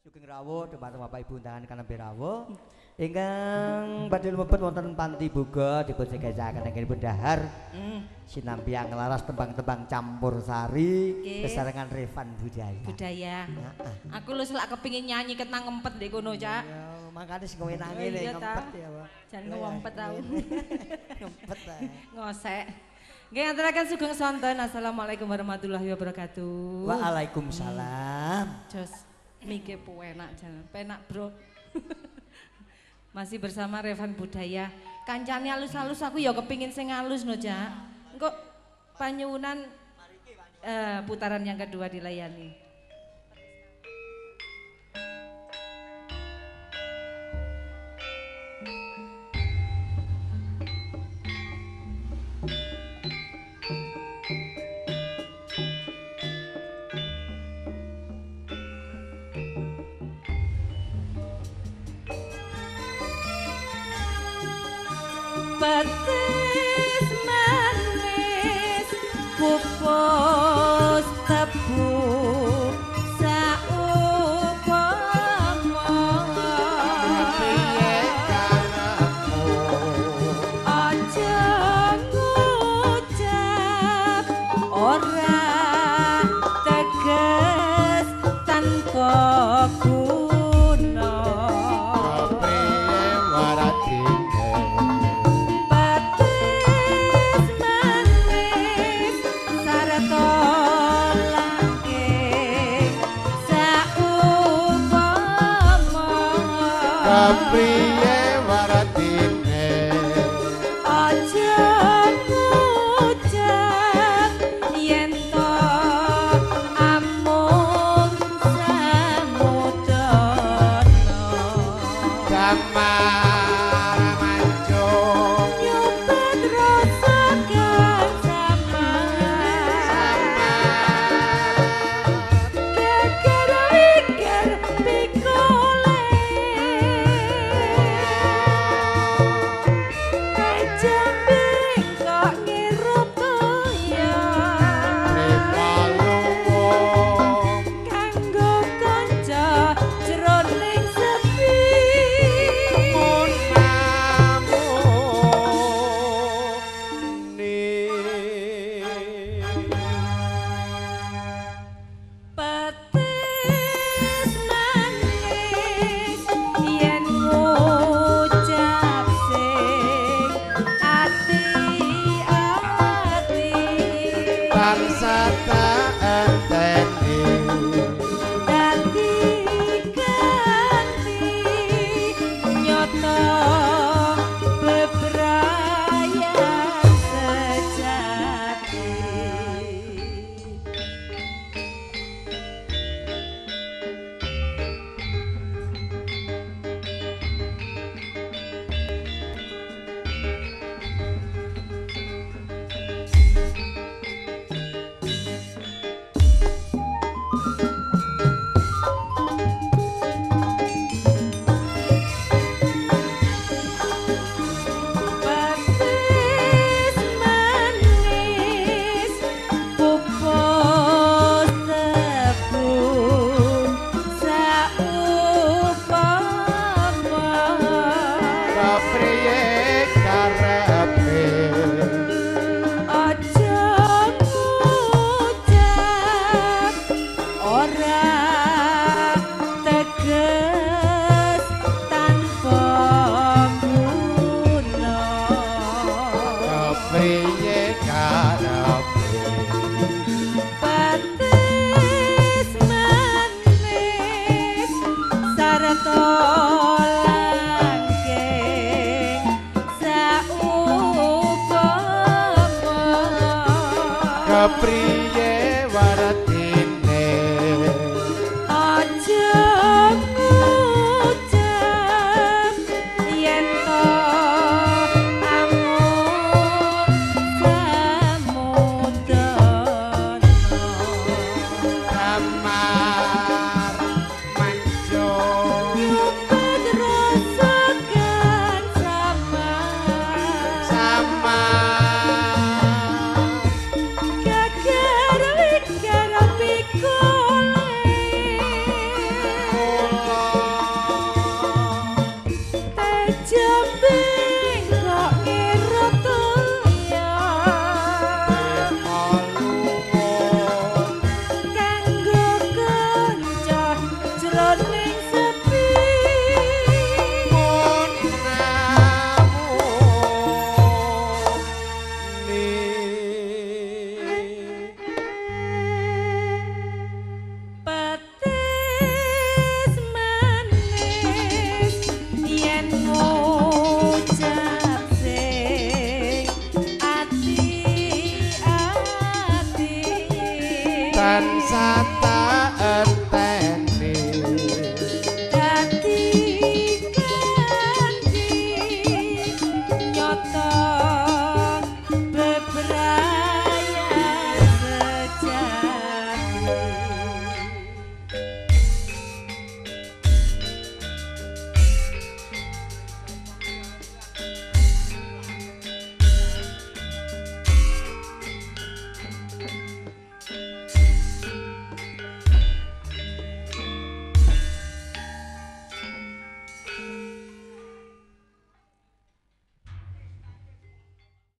Sugeng rawuh dhumateng Bapak Ibu undangan kanembe rawuh. Ingkang badhe lumebet wonten panti boga dipun segecaken anggenipun dahar. Sinambi nglaras tembang-tembang campursari besarengan Revan Budaya. Budaya. Aku lu selak kepingin nyanyi ketang ngempet ndek kono, Cak. Ya, makane sing ngenangi ngempet ya, Pak. Jan ngempet tau. Ngempet ta. Ngosek. Nggih ngaturaken sugeng sonten. Assalamualaikum warahmatullahi wabarakatuh. Waalaikumsalam. Jos mikir penak jan. Penak, Bro. Masih bersama Revan Budaya. Kancane alus-alus aku ya kepingin sing alus no, Cak. Engko panyuwunan putaran yang kedua dilayani. Petis manis pupus tebu saumpama Piye karepmu aja ngucap ora teges tanpa guna. kepriye waratine Petis manis sarta langking saumpama kepriye waratine aja ngucap yen to amung samudana Damar manjo nyubat rasa kang samar geger wiger pikole kae jambi kok ngirup toya Revalung kanggo kanca jroning sepi petis manis yen ngucap sing ati-ati tansah tak enteni dadi ganti nyoto bebrayan sejati. Petis manis pupus tebu saumpama kepriye karepe aja ngucap ora teges tanpa guna. kepriye karepe Petis manis sarta langking saumpama kepriye waratine aja ngucap yen to amung samudana Damar manjo nyubat rone